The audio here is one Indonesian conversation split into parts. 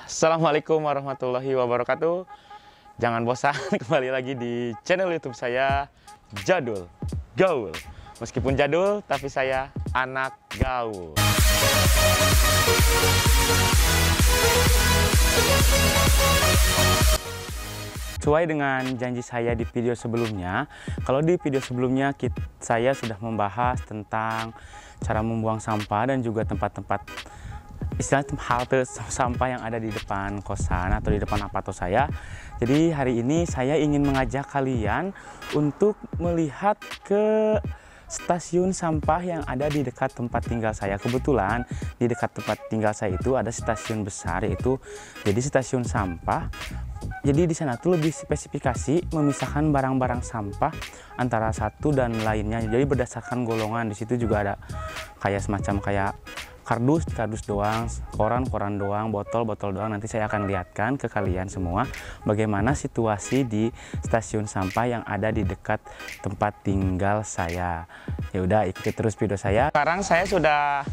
Assalamualaikum warahmatullahi wabarakatuh. Jangan bosan kembali lagi di channel YouTube saya, Jadul Gaul. Meskipun jadul, tapi saya anak gaul. Sesuai dengan janji saya di video sebelumnya, kalau di video sebelumnya saya sudah membahas tentang cara membuang sampah dan juga tempat-tempat istilahnya halte sampah yang ada di depan kosan atau di depan apartemen saya. Jadi hari ini saya ingin mengajak kalian untuk melihat ke stasiun sampah yang ada di dekat tempat tinggal saya. Kebetulan di dekat tempat tinggal saya itu ada stasiun besar, yaitu jadi stasiun sampah. Jadi di sana tuh lebih spesifikasi memisahkan barang-barang sampah antara satu dan lainnya. Jadi berdasarkan golongan. Di situ juga ada kayak semacam kayak kardus doang, koran doang, botol doang. Nanti saya akan lihatkan ke kalian semua bagaimana situasi di stasiun sampah yang ada di dekat tempat tinggal saya. Ya udah, ikuti terus video saya. Sekarang saya sudah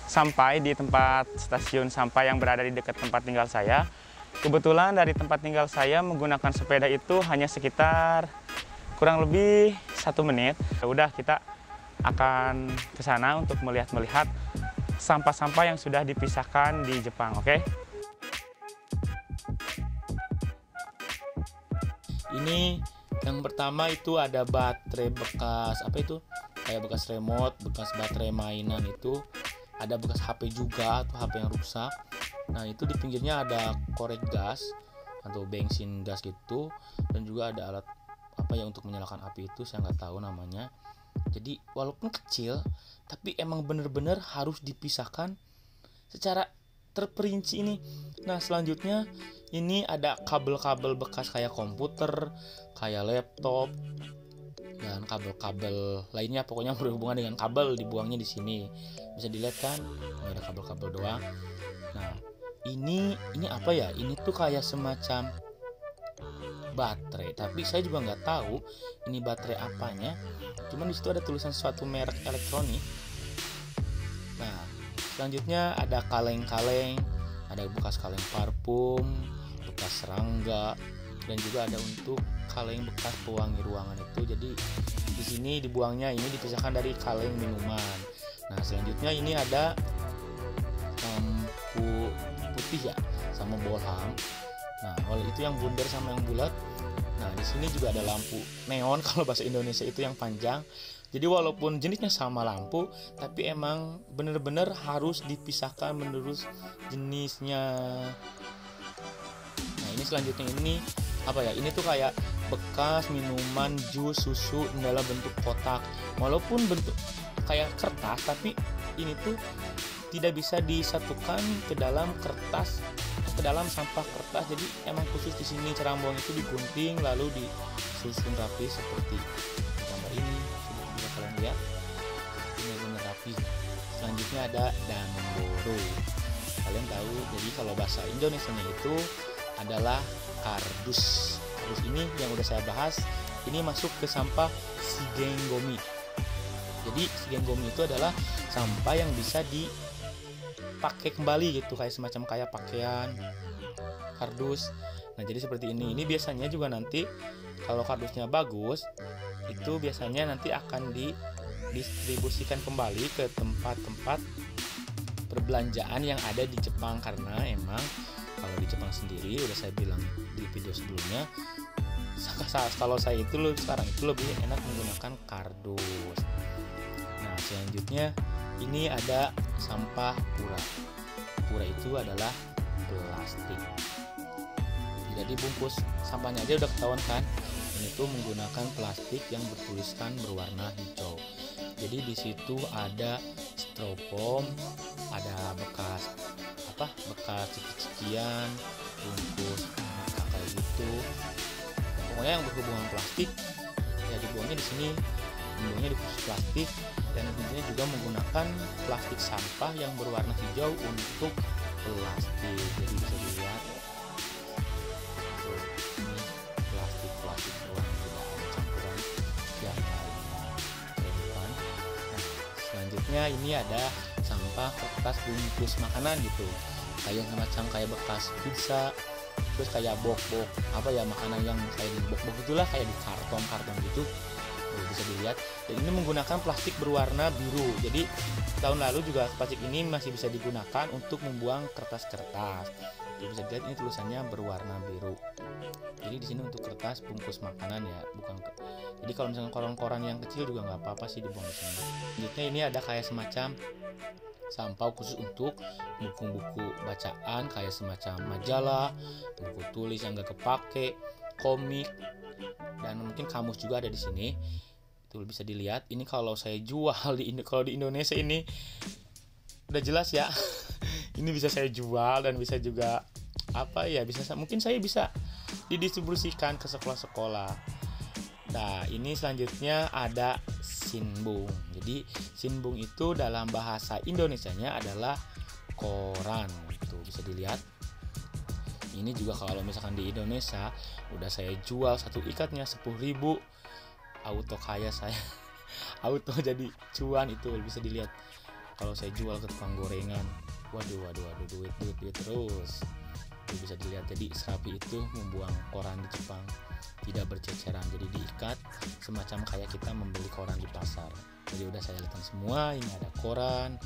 sampai di tempat stasiun sampah yang berada di dekat tempat tinggal saya. Kebetulan dari tempat tinggal saya menggunakan sepeda itu hanya sekitar kurang lebih 1 menit. Ya udah, kita akan ke sana untuk melihat sampah-sampah yang sudah dipisahkan di Jepang, oke? Ini yang pertama itu ada baterai bekas, apa itu? Kayak bekas remote, bekas baterai mainan itu. Ada bekas HP juga atau HP yang rusak. Nah, itu di pinggirnya ada korek gas atau bensin gas gitu, dan juga ada alat apa ya untuk menyalakan api itu, saya nggak tahu namanya. Jadi walaupun kecil, tapi emang bener-bener harus dipisahkan secara terperinci ini. Nah, selanjutnya ini ada kabel-kabel bekas kayak komputer, kayak laptop, dan kabel-kabel lainnya, pokoknya berhubungan dengan kabel dibuangnya di sini. Bisa dilihat kan, ini ada kabel-kabel doang. Nah, ini apa ya? Ini tuh kayak semacam baterai, tapi saya juga nggak tahu ini baterai apanya. Cuman di situ ada tulisan suatu merek elektronik. Nah, selanjutnya ada kaleng-kaleng, ada bekas kaleng parfum, bekas serangga, dan juga ada untuk kaleng bekas pewangi ruangan itu. Jadi di sini dibuangnya ini dipisahkan dari kaleng minuman. Nah, selanjutnya ini ada lampu putih ya, sama bohlam. Nah, kalau itu yang bundar sama yang bulat. Nah, di sini juga ada lampu neon, kalau bahasa Indonesia itu yang panjang. Jadi walaupun jenisnya sama lampu, tapi emang bener-bener harus dipisahkan menurut jenisnya. Nah, ini selanjutnya ini apa ya? Ini tuh kayak bekas minuman, jus, susu dalam bentuk kotak. Walaupun bentuk kayak kertas, tapi ini tuh tidak bisa disatukan ke dalam kertas, ke dalam sampah kertas. Jadi emang khusus di sini cara buang itu digunting lalu disusun rapi seperti gambar ini. Sudah bisa kalian lihat, ini benar rapi. Selanjutnya ada danboro. Kalian tahu, jadi kalau bahasa Indonesianya itu adalah kardus. Kardus ini yang udah saya bahas, ini masuk ke sampah shigenggomi. Jadi shigenggomi itu adalah sampah yang bisa dipakai kembali gitu, kayak semacam kayak pakaian, kardus. Nah, jadi seperti ini. Ini biasanya juga nanti kalau kardusnya bagus, itu biasanya nanti akan didistribusikan kembali ke tempat-tempat perbelanjaan yang ada di Jepang. Karena emang kalau di Jepang sendiri, udah saya bilang di video sebelumnya, kalau saya itu sekarang itu lebih enak menggunakan kardus. Nah, selanjutnya ini ada sampah pura. Pura itu adalah plastik. Jadi bungkus sampahnya aja udah ketahuan kan. Ini tuh menggunakan plastik yang bertuliskan berwarna hijau. Jadi di situ ada styrofoam, ada bekas ciki-cikian, bungkus kayak gitu. Pokoknya yang berhubungan plastik ya dibuangnya di sini, dibuangnya di khusus plastik. Dan tentunya juga menggunakan plastik sampah yang berwarna hijau untuk plastik. Jadi bisa dilihat ini plastik doang, tidak ada campuran yang lainnya. Nah, selanjutnya ini ada sampah kertas bungkus makanan gitu, kayak semacam kayak bekas pizza, terus kayak bok-bok apa ya, makanan yang kayak di bok-bok itulah, kayak di karton gitu. Bisa dilihat, dan ini menggunakan plastik berwarna biru. Jadi tahun lalu juga plastik ini masih bisa digunakan untuk membuang kertas-kertas. Jadi bisa dilihat ini tulisannya berwarna biru. Jadi di sini untuk kertas bungkus makanan ya, bukan jadi kalau misalnya koran-koran yang kecil juga nggak apa-apa sih dibuang di sini. Selanjutnya ini ada kayak semacam sampah khusus untuk buku-buku bacaan, kayak semacam majalah, buku tulis yang nggak kepake, komik, dan mungkin kamus juga ada di sini. Itu bisa dilihat. Ini kalau saya jual kalau di Indonesia ini udah jelas ya. Ini bisa saya jual dan bisa juga apa ya, mungkin saya bisa didistribusikan ke sekolah-sekolah. Nah, ini selanjutnya ada sinbung. Jadi sinbung itu dalam bahasa Indonesianya adalah koran. Itu bisa dilihat. Ini juga kalau misalkan di Indonesia udah saya jual satu ikatnya 10.000, auto kaya saya. Auto jadi cuan. Itu bisa dilihat. Kalau saya jual ke tukang gorengan, waduh duit terus. Itu bisa dilihat. Jadi Serapi itu membuang koran di Jepang tidak berceceran, jadi diikat semacam kayak kita membeli koran di pasar. Jadi udah saya lihat semua. Ini ada koran.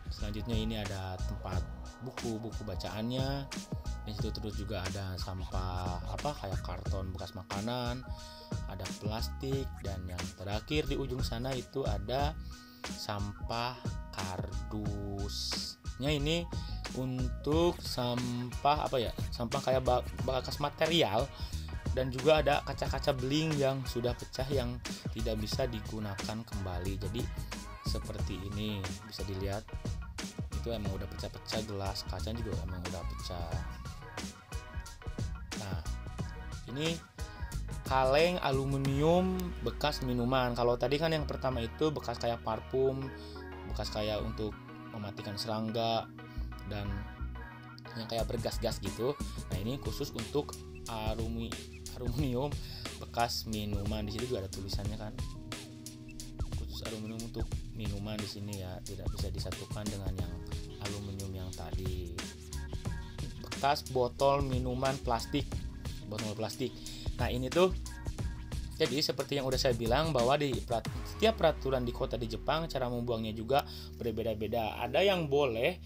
Selanjutnya ini ada tempat buku bacaannya. Di situ terus juga ada sampah apa kayak karton bekas makanan, ada plastik, dan yang terakhir di ujung sana itu ada sampah kardusnya. Ini untuk sampah apa ya? Sampah kayak bekas material, dan juga ada kaca-kaca beling yang sudah pecah yang tidak bisa digunakan kembali. Jadi seperti ini bisa dilihat. Itu emang udah pecah-pecah, gelas kaca juga emang udah pecah. Nah, ini kaleng aluminium bekas minuman. Kalau tadi kan yang pertama itu bekas kayak parfum, bekas kayak untuk mematikan serangga, dan yang kayak bergas-gas gitu. Nah, ini khusus untuk aluminium bekas minuman. Di sini juga ada tulisannya kan, khusus aluminium untuk minuman. Di sini ya tidak bisa disatukan dengan yang aluminium yang tadi. Bekas botol minuman plastik, Nah, ini tuh jadi seperti yang udah saya bilang bahwa di setiap peraturan di kota di Jepang cara membuangnya juga berbeda-beda. Ada yang boleh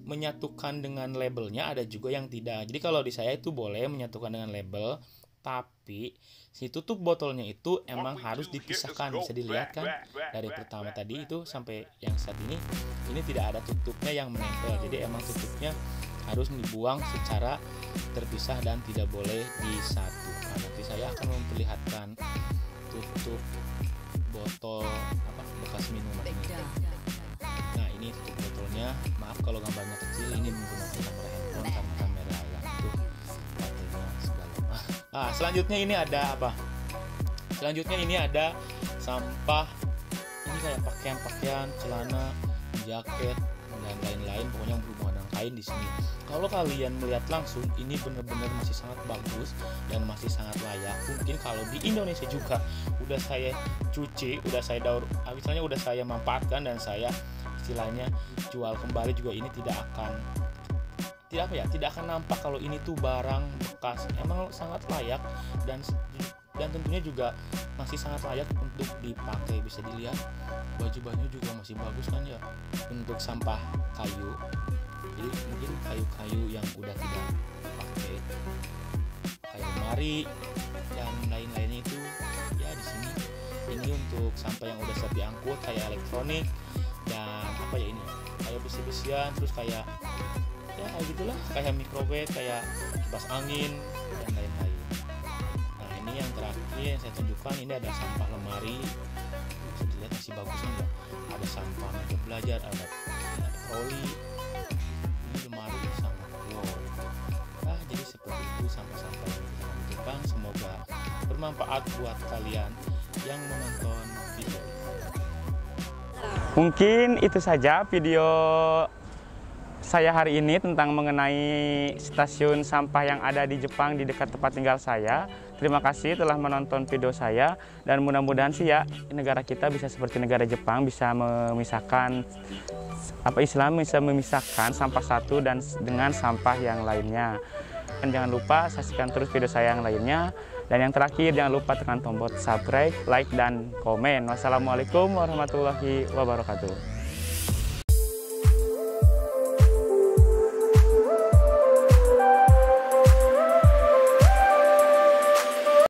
menyatukan dengan labelnya, ada juga yang tidak. Jadi kalau di saya itu boleh menyatukan dengan label, tapi si tutup botolnya itu emang harus dipisahkan. Bisa dilihat kan dari pertama tadi itu sampai yang saat ini tidak ada tutupnya yang menempel. Jadi emang tutupnya harus dibuang secara terpisah dan tidak boleh disatukan. Nanti saya akan memperlihatkan tutup botol bekas minuman ini. Nah, ini tutup botolnya. Maaf kalau gambarnya kecil, ini menggunakan kamera handphone karena kamera yang itu baterainya sudah lemah. Nah, selanjutnya ini ada apa? Selanjutnya ini ada sampah. Ini kayak pakaian, celana, jaket, dan lain-lain, pokoknya berhubungan dengan kain di sini. Kalau kalian melihat langsung, ini benar-benar masih sangat bagus dan masih sangat layak. Mungkin kalau di Indonesia juga udah saya cuci, udah saya daur, misalnya udah saya manfaatkan dan saya istilahnya jual kembali juga, ini tidak akan nampak kalau ini tuh barang bekas. Emang sangat layak dan tentunya juga masih sangat layak untuk dipakai. Bisa dilihat baju-baju juga masih bagus kan ya. Untuk sampah kayu, jadi mungkin kayu-kayu yang udah tidak dipakai, kayu lemari dan lain-lainnya itu ya di sini. Ini untuk sampah yang udah siap diangkut kayak elektronik dan apa ya, ini kayak besi-besian, terus kayak gitulah, kayak microwave, kayak kipas angin dan lain-lain. Nah, ini yang terakhir yang saya tunjukkan, ini ada sampah lemari. Bisa dilihat masih bagus kan ya. Ada sampah meja belajar, ada troli. Ini lemari sangat wow. Nah, jadi seperti itu sampah-sampah yang kita di Jepang. Semoga bermanfaat buat kalian yang menonton video ini. Mungkin itu saja video saya hari ini tentang mengenai stasiun sampah yang ada di Jepang di dekat tempat tinggal saya. Terima kasih telah menonton video saya, dan mudah-mudahan sih ya negara kita bisa seperti negara Jepang, bisa memisahkan Islam bisa memisahkan sampah satu dan dengan sampah yang lainnya. Dan jangan lupa saksikan terus video saya yang lainnya. Dan yang terakhir, jangan lupa tekan tombol subscribe, like, dan komen. Wassalamualaikum warahmatullahi wabarakatuh.